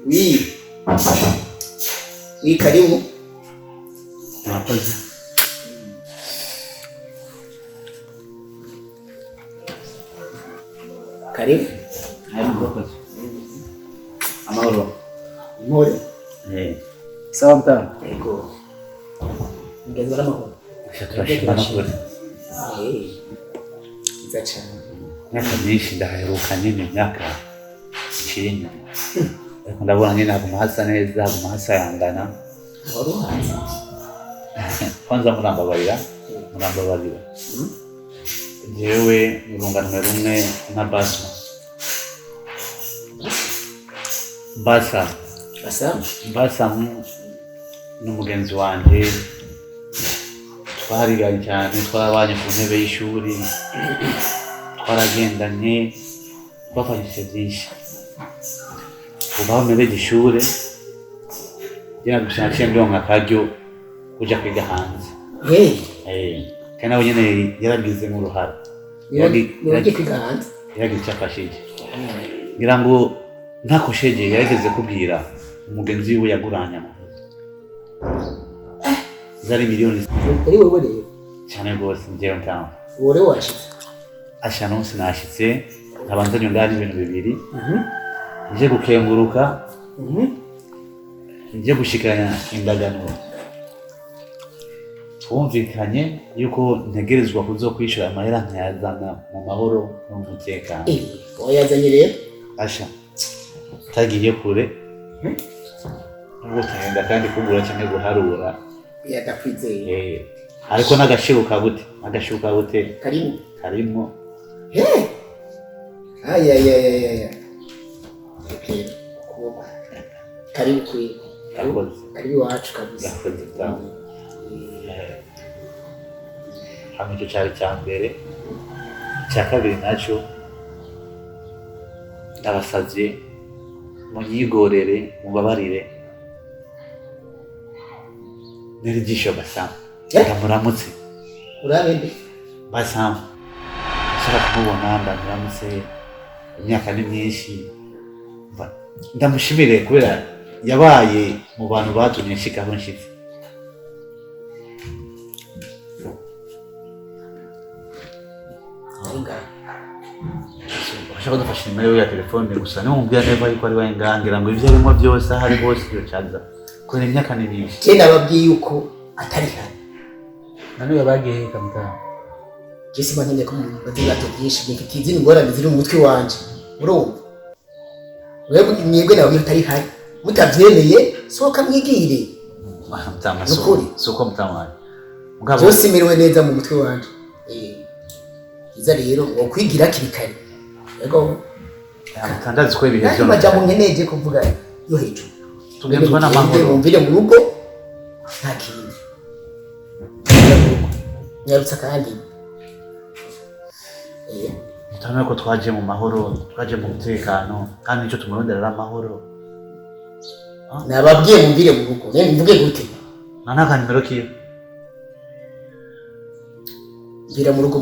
Oui. Oui, karibu. Murakoze. Karibu. Murakoze. Amahoro. Amahoro. Sawa mtaa. Yego. Ngeze n'amahoro. Turashima n'ukuri. Nziza cyane. Myaka myinshi ndaheruka nyine myaka icyenda. Ariko ndabona nyine haguma hasa neza, haguma hasayangana. Wari uhanze. Kwanza murambabarira. Jewe urunganwe rumwe na Basa n'umugenzi wanje twarigaye cyane, twarabanye ku ntebe y'ishuri, twaragendanye, twafashije byinshi. Ubu aho mpereje ishuri jya gushaka ndonka akaryo kuja kwiga hanze. Kandi nawe nyine yaragize nk'uruhara. Yaragiye kwiga hanze? Yaragize icyo afashije. Ngira ngo ntakosheje yarageze kubwira umugenzi we yaguranye amahuzo. Zari miliyoni. Ari wowe rero? Cyane rwose njyewe ntawe. Wowe washitse? Asha nonse nashitse, nkabanzanye ndani ibintu bibiri. Nje gukenguruka. Nje gushikanya indagano. Twumvikanye yuko ntegerezwa kuzokwishura amahera nkayazana mu mahoro n'umutekano. Wayazanye rero? Asha tagiye kure. Ubwo tagenda kandi kugura cyane guharura. Yadakwizeye. Ariko nagashiruka bute. Karimo. Aya. Karibu kwi. Karibu wacu kabisa. Hamwe cyo cyari cyambere. Cya kabiri naco ndabasavye munyigorere mubabarire. Nirigisho Basam. Ndamuramutse. Urabende? Basam. Shaka kumubona ndamuramutse. Imyaka ni myinshi. Ndamushimire kubera yabaye mu bantu batumye nshikaho nshitse. Urashaka kudufasha nimero ya telefone gusa n'umubwira neva yuko ari wangangira ngo ivyo arimo byose hari bose byo caza. Kubera imyaka ni myinshi. Kenda babwiye yuko atari hano. Nani yabagiye kamutana. Jesse banyene ko mu bazigato byinshi bifitiye ingorane ziri mu mutwe wanje. Urumva? Wewe mwebwe nawe atari hano. Mutavyemeye soka mwigire. Mutama soko mutama. Mugabo byose miriwe neza mu mutwe wanje. Iza rero ngo kwigira kirikari. Yego. Tandazi ko ibihe byo. Majambo nkeneje kuvuga yo hejuru. Tugenzwa n'amahoro. Mvire mu rugo. Nta kintu. Nyarutsa kandi. Mutana ko twaje mu mahoro, twaje mu mutekano, kandi icyo tumuronderera amahoro. Nababwiye mvire mu rugo. Mvuge gute? Nanaka nimero kiyo. Mvira mu rugo.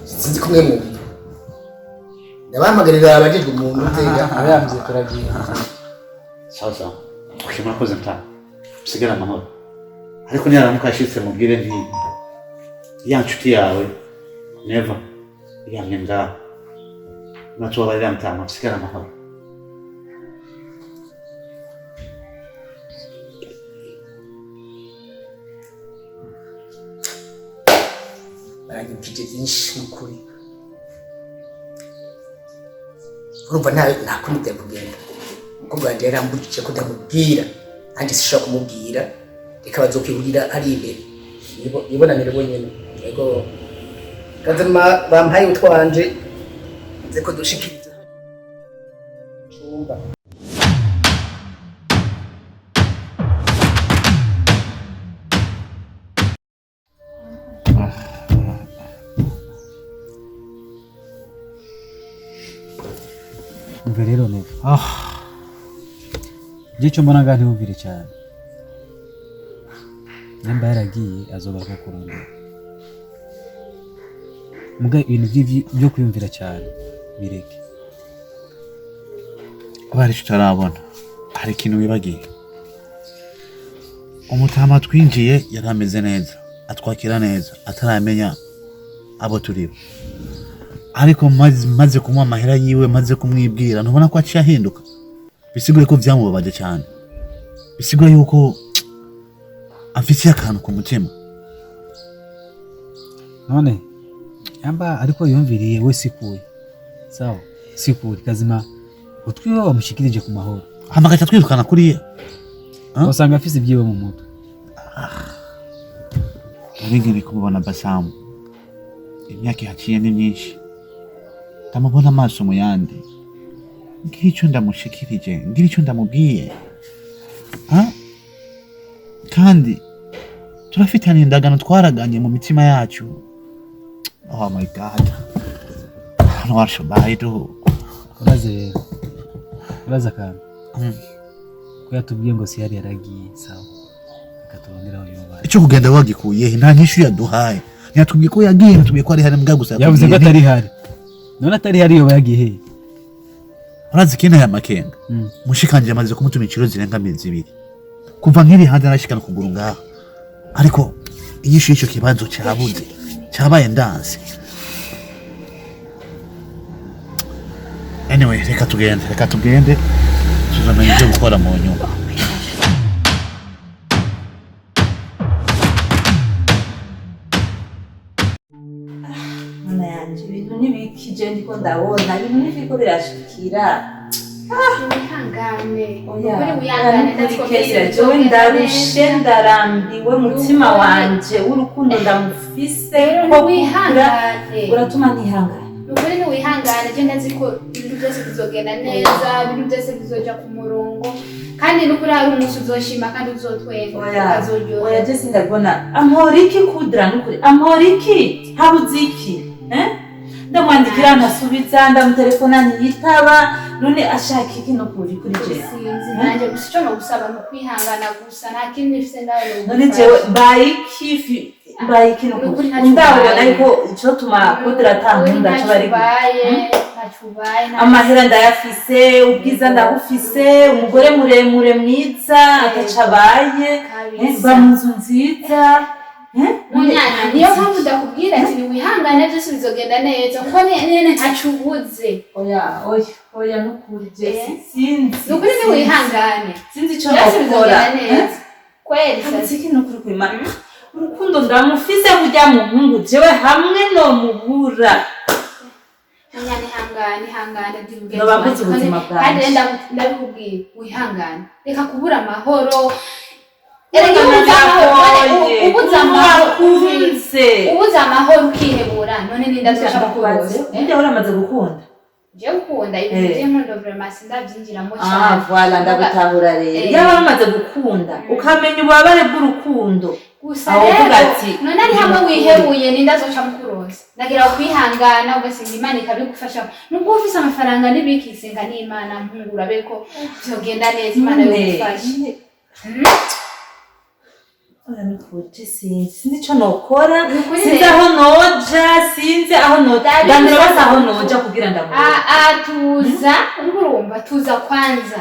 Sinzi kumwe mu biro. Ndabahamagarira abajijwe umuntu utega abamvye turagiye. Sawa. Ushimira koze mta. Sigara amahoro. Ariko niyaramuka ashitse mubwire nti ya nshuti yawe never yamye ngaho. Natubabarira mtama sigara amahoro. baranyibukije byinshi n'ukuri. Urumva nta kundi byakugenda. Umukobwa wanjye yarambujije ko ndamubwira, nanjye sishobora kumubwira, reka bazokwihurira ari imbere. Ibonanire bonyene. Yego. Kazima bampaye utwanje nze ko dushikiriza. Chumba. umve rero neva igihe cyo mbona ngaho ntiwumvire cyane nimba yaragiye azogaruka kurondera muga ibintu byo kwiyumvira cyane bireke kubera icyo utarabona hari ikintu wibagiye umutama twinjiye yari ameze neza atwakira neza ataramenya abo turibo ariko maze kumuha amahera yiwe maze kumwibwira ntubona ko aciye ahinduka bisiguye ko byamubabaje cyane bisiguye yuko afitiye akantu ku mutima none yamba ariko yumviriye we sikuye sawa sikuye kazima utwiwe wamushikirije ku mahoro hamagaca twirukana kuriya usanga afise ibyiwe mu mutwe ngibi kumubona Basamu imyaka ihaciye ni myinshi ndamubona amaso mu yandi ngira icyo ndamushikirije ngira icyo ndamubwiye kandi turafitanye indagano twaraganye mu mitima yacu. Oh my god, ntiwashobaye uraza akantu ko yatubwiye ngo si yari yaragiye sawa akatubonera aho yobaye icyo kugenda wagikuye nta nyishu yaduhaye ntiyatubwiye ko yagiye natubwiye ko ari hari mbwa gusa yavuze ko atari hari none atari hari yoba yagiye he urazi kina ya makenga mushikanje amaze kumutuma ikiro zirenga 2 kuva nkiri hanze narashikana kuguru ngaho ariko inyishu y'icyo kibanzo cyabuze cyabaye ndanse. Anyway, reka tugende tuzamenya ibyo gukora mu nyuma. Mama yanje ibintu ntibikije ndiko ndabona ibintu nifiko birashikira. Wihangane. Jewe ndarushe ndarambiwe mutima wanje w'urukundo ndamufise ko wihangane. Uratuma ntihangane. Ukuri ni wihangane je ndazi ko ibintu byose bizogenda neza, ibintu byose bizoja ku murongo. Kandi nukuri hari umunsi uzoshima kandi uzotwenga ukazoryoha. Oya je sindabona amoriki kudra nukuri amoriki habuziki ndamwandikira ntasubiza ndamutelefona ntiyitaba none ashaka iki no kuri je sinzi nanje gusa cyo no gusaba no kwihangana gusa nta kintu nifise ndawe none jewe bayiki no kuri ndabona ariko ico tuma kudra tankunda cyo bari amahera ndayafise ubwiza ndabufise umugore muremure mwiza atacabaye bamunzu nziza munyana niyo mpamvu ndakubwira ati wihangane byose bizogenda neza kuko nene ntacubuze oya nukuri je sinzi nukuri ni wihangane sinzi cyo nakora kweli siki nukuri kwimana urukundo ndamufise kujya mu muhungu jewe hamwe no mubura munyana ihangane ndibugeze nabamutse ubuzima bwanjye kandi ndabikubwiye wihangane reka kubura amahoro ubuze amahoro ukihebura none nindazoshaka kubaza ujya uramaze gukunda je gukunda ibintu by'inkondo vraiment ndabyinjiramo cyane voilà ndagutahura rero yaba uramaze gukunda ukamenya ububabare bw'urukundo gusa rero none ari hamwe wihebuye nindazoca mukuroza ndagira kwihangana ugasenga Imana ikabigufasha nubwo ufise amafaranga n'ibikisenga n'Imana mpungura beko byogenda neza Imana yogufasha sinzi icyo nokora sinzi aho noja sinzi aho noja ndamira basa aho noja kugira tuza urumva tuza kwanza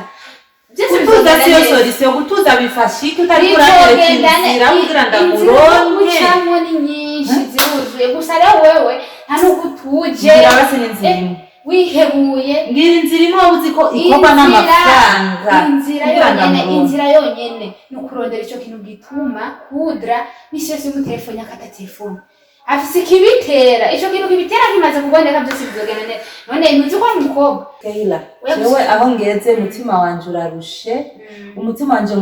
gutuza siyo solution gutuza bifasha iki utari kurangira inzira kugira ndamuronke ucamo ni nyinshi ziruzuye gusa rero wewe nta n'ugutuje basi n'inzira wihebuye ngira inzira imwe uzi ko ikoba n'amafaranga inzira yonyene no kurondera ico kintu gituma kudra misi yose mu telefone akata telefone afise kibitera ico kintu kibitera kimaze kuboneka byose bizogenda neza none ntuzi ko umukobwa Kayila wewe aho ngeze mutima wanje urarushe umutima wanje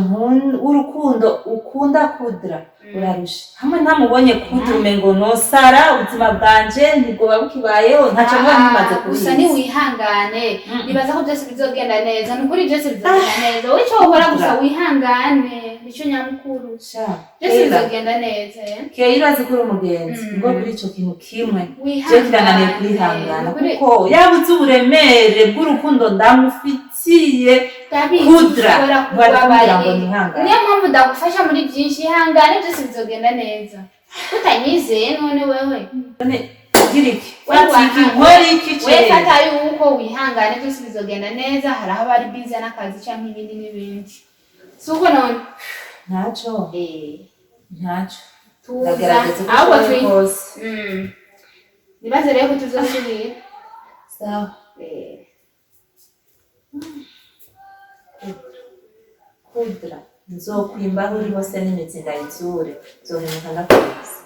w'urukundo ukunda kudra urarusha hamwe ntamubonye kudume ngo nosara ubuzima bwanje ntibwoba bukibayeho ntaco mba ntimaze gusa niwihangane nibaza ko byose bizogenda neza nukuri byose bizogenda neza wowe icyo ukora gusa wihangane nicyo nyamukuru byose bizogenda neza Keira irazi kuri umugenzi ngo kuri ico kintu kimwe je kirananiye kwihangana kuko yabuze uburemere bw'urukundo ndamufitiye kudra barakugira ngo nihangane niyo mpamvu ndagufasha muri byinshi ihangane byose bizogenda neza utanyizeye none wewe giriki wefata yuko wihangane byose bizogenda neza hari aho bari biza n'akazi cyangwa ibindi n'ibindi suko none ntaco tuza ahubwo nibaze rero ko tuzosubira sawa kudra nzokwimba uri hose n'imizi ndayizure nzomenyekana kwezi